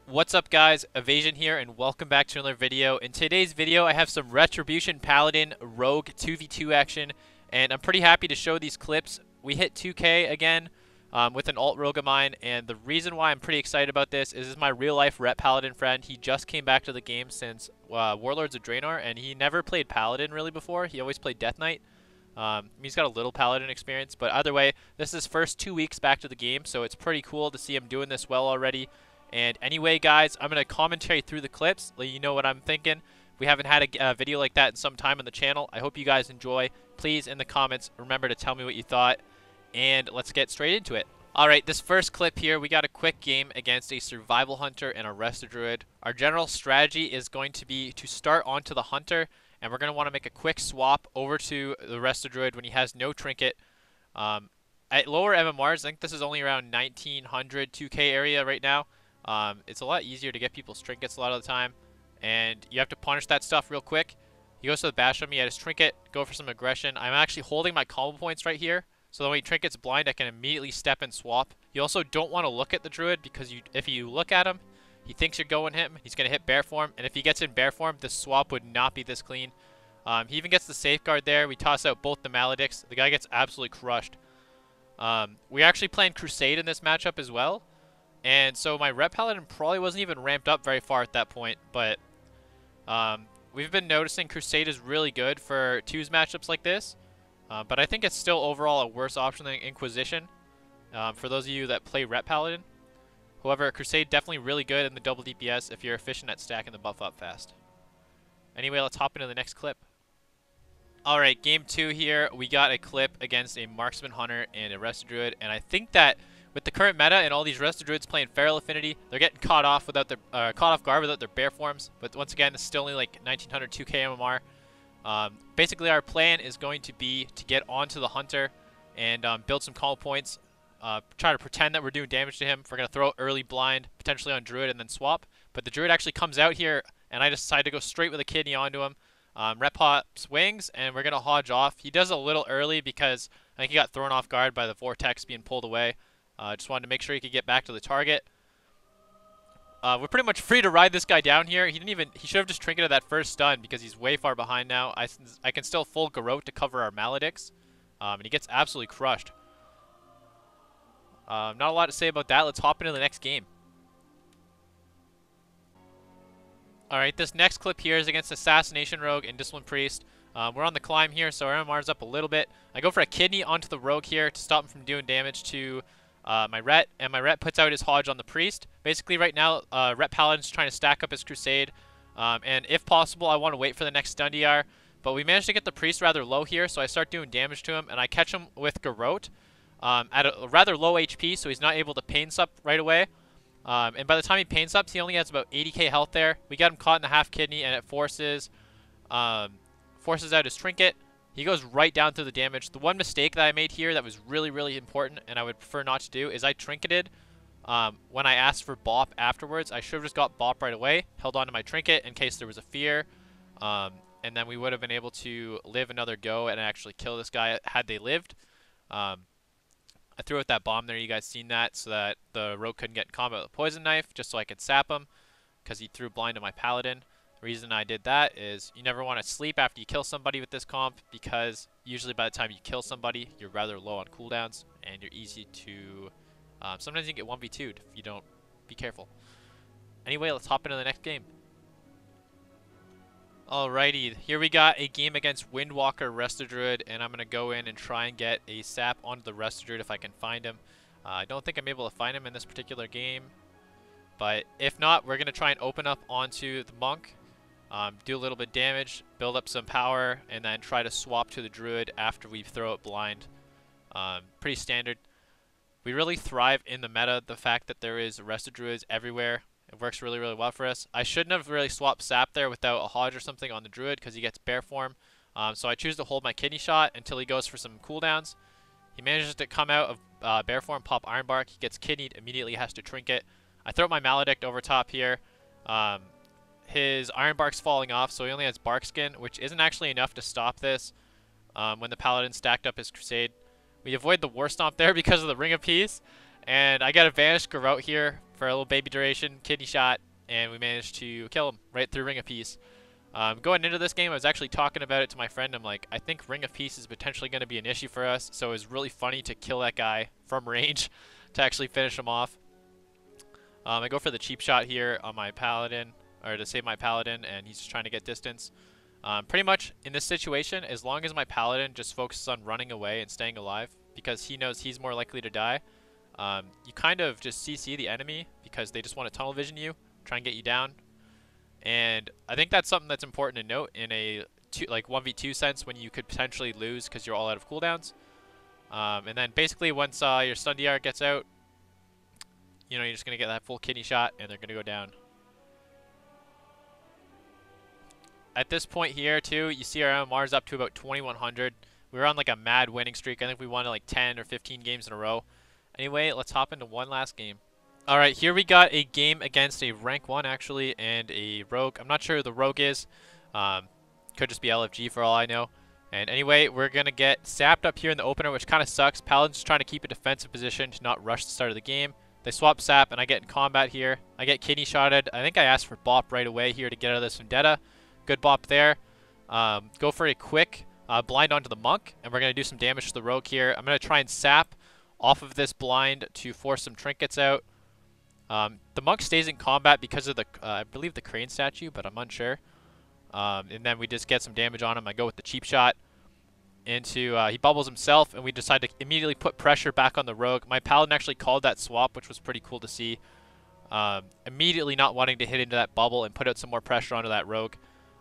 What's up guys, Evasion here and welcome back to another video. In today's video I have some Retribution Paladin Rogue 2v2 action and I'm pretty happy to show these clips. We hit 2k again with an alt rogue of mine, and the reason why I'm pretty excited about this is my real life Ret Paladin friend. He just came back to the game since Warlords of Draenor and he never played Paladin really before. He always played Death Knight. He's got a little Paladin experience, but either way, this is his first 2 weeks back to the game, so it's pretty cool to see him doing this well already. And anyway, guys, I'm going to commentary through the clips, let you know what I'm thinking. We haven't had a video like that in some time on the channel. I hope you guys enjoy. Please, in the comments, remember to tell me what you thought, and let's get straight into it. Alright, this first clip here, we got a quick game against a Survival Hunter and a Resto Druid. Our general strategy is going to be to start onto the Hunter, and we're going to want to make a quick swap over to the Resto Druid when he has no trinket. At lower MMRs, I think this is only around 1900, 2k area right now. It's a lot easier to get people's trinkets a lot of the time, and you have to punish that stuff real quick. He goes to the bash on me at his trinket, go for some aggression. I'm actually holding my combo points right here, so that when he trinkets blind, I can immediately step and swap. You also don't want to look at the druid, because if you look at him, he thinks you're going him. He's going to hit bear form, and if he gets in bear form, the swap would not be this clean. He even gets the safeguard there. We toss out both the maledicts. The guy gets absolutely crushed. We're actually playing Crusade in this matchup as well. And so my Ret Paladin probably wasn't even ramped up very far at that point, but we've been noticing Crusade is really good for twos matchups like this, but I think it's still overall a worse option than Inquisition for those of you that play Ret Paladin. However, Crusade definitely really good in the double DPS if you're efficient at stacking the buff up fast. Anyway, let's hop into the next clip. Alright, game 2 here, we got a clip against a Marksman Hunter and a Resto Druid, and I think that with the current meta and all these Resto Druids playing Feral Affinity, they're getting caught off guard without their bear forms. But once again, it's still only like 1900 2k MMR. Basically, our plan is going to be to get onto the Hunter and build some call points. Try to pretend that we're doing damage to him. We're going to throw early blind, potentially on Druid, and then swap. But the Druid actually comes out here, and I decide to go straight with a kidney onto him. Ret pops wings, and we're going to hodge off. He does a little early because I think he got thrown off guard by the Vortex being pulled away. Just wanted to make sure he could get back to the target. We're pretty much free to ride this guy down here. He should have just trinketed that first stun because he's way far behind now. I can still full Garrote to cover our maledicts. And he gets absolutely crushed. Not a lot to say about that. Let's hop into the next game. Alright, this next clip here is against Assassination Rogue and Discipline Priest. We're on the climb here, so our MMR's up a little bit. I go for a kidney onto the Rogue here to stop him from doing damage to my Ret, and my Ret puts out his Hodge on the Priest. Basically, right now, Ret Paladin's trying to stack up his Crusade, and if possible, I want to wait for the next stun DR, but we managed to get the Priest rather low here, so I start doing damage to him, and I catch him with Garrote at a rather low HP, so he's not able to pain sup right away. And by the time he pain sups, he only has about 80k health there. We got him caught in the half kidney, and it forces out his trinket. He goes right down through the damage. The one mistake that I made here that was really, really important, and I would prefer not to do, is I trinketed when I asked for Bop afterwards. I should have just got Bop right away, held on to my trinket in case there was a fear, and then we would have been able to live another go and actually kill this guy had they lived. I threw out that bomb there, you guys seen that, so that the Rogue couldn't get in combat with a poison knife, just so I could sap him, because he threw blind to my Paladin. The reason I did that is you never want to sleep after you kill somebody with this comp, because usually by the time you kill somebody, you're rather low on cooldowns, and you're easy to... sometimes you get 1v2'd if you don't be careful. Anyway, let's hop into the next game. Alrighty, here we got a game against Windwalker Resto Druid, and I'm going to go in and try and get a sap onto the Resto Druid if I can find him. I don't think I'm able to find him in this particular game, but if not, we're going to try and open up onto the Monk, do a little bit of damage, build up some power, and then try to swap to the Druid after we throw it blind. Pretty standard. We really thrive in the meta, the fact that there is Resto Druids everywhere. It works really, really well for us. I shouldn't have really swapped sap there without a Hodge or something on the Druid because he gets bear form. So I choose to hold my kidney shot until he goes for some cooldowns. He manages to come out of bear form, pop Iron Bark. He gets kidneyed, immediately has to trinket. I throw my Maledict over top here. His Iron Bark's falling off, so he only has Bark Skin, which isn't actually enough to stop this when the Paladin stacked up his Crusade. We avoid the War Stomp there because of the Ring of Peace. And I got a Vanished Garrote here, for a little baby duration, kidney shot, and we managed to kill him right through Ring of Peace. Going into this game, I was actually talking about it to my friend. I'm like, I think Ring of Peace is potentially going to be an issue for us, so it was really funny to kill that guy from range to actually finish him off. I go for the cheap shot here on my Paladin, or to save my Paladin, and he's just trying to get distance. Pretty much in this situation, as long as my Paladin just focuses on running away and staying alive, because he knows he's more likely to die, you kind of just CC the enemy because they just want to tunnel vision you, try and get you down. And I think that's something that's important to note in a 1v2 sense when you could potentially lose because you're all out of cooldowns. And then basically once your stun DR gets out, you know, you're just going to get that full kidney shot and they're going to go down. At this point here too, you see our MMR is up to about 2100. We were on like a mad winning streak. I think we won like 10 or 15 games in a row. Anyway, let's hop into one last game. Alright, here we got a game against a rank 1 actually, and a rogue. I'm not sure who the rogue is. Could just be LFG for all I know. And anyway, we're going to get sapped up here in the opener, which kind of sucks. Paladin's trying to keep a defensive position to not rush the start of the game. They swap sap, and I get in combat here. I get kidney shotted. I think I asked for bop right away here to get out of this vendetta. Good bop there. Go for a quick blind onto the monk, and we're going to do some damage to the rogue here. I'm going to try and sap off of this blind to force some trinkets out. The monk stays in combat because of the, I believe the crane statue, but I'm unsure. And then we just get some damage on him. I go with the cheap shot into, he bubbles himself, and we decide to immediately put pressure back on the rogue. My Paladin actually called that swap, which was pretty cool to see. Immediately not wanting to hit into that bubble and put out some more pressure onto that rogue.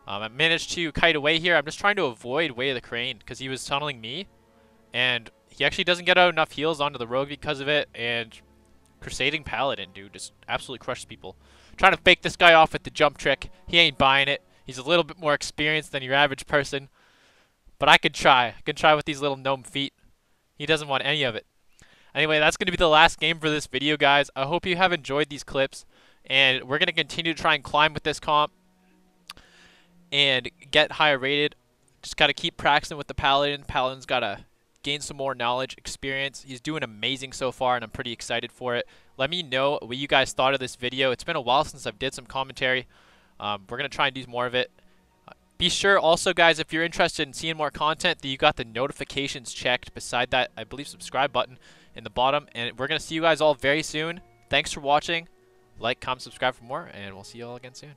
I managed to kite away here. I'm just trying to avoid Way of the Crane because he was tunneling me. And he actually doesn't get out enough heals onto the rogue because of it, and Crusading Paladin, dude, just absolutely crushes people. Trying to fake this guy off with the jump trick. He ain't buying it. He's a little bit more experienced than your average person. But I could try. I can try with these little gnome feet. He doesn't want any of it. Anyway, that's going to be the last game for this video, guys. I hope you have enjoyed these clips. And we're going to continue to try and climb with this comp and get higher rated. Just got to keep practicing with the Paladin. Paladin's got to gain some more knowledge, experience. He's doing amazing so far, and I'm pretty excited for it. Let me know what you guys thought of this video. It's been a while since I've did some commentary. We're going to try and do more of it. Be sure also, guys, if you're interested in seeing more content, that you got the notifications checked beside that, I believe, subscribe button in the bottom. And we're going to see you guys all very soon. Thanks for watching. Like, comment, subscribe for more, and we'll see you all again soon.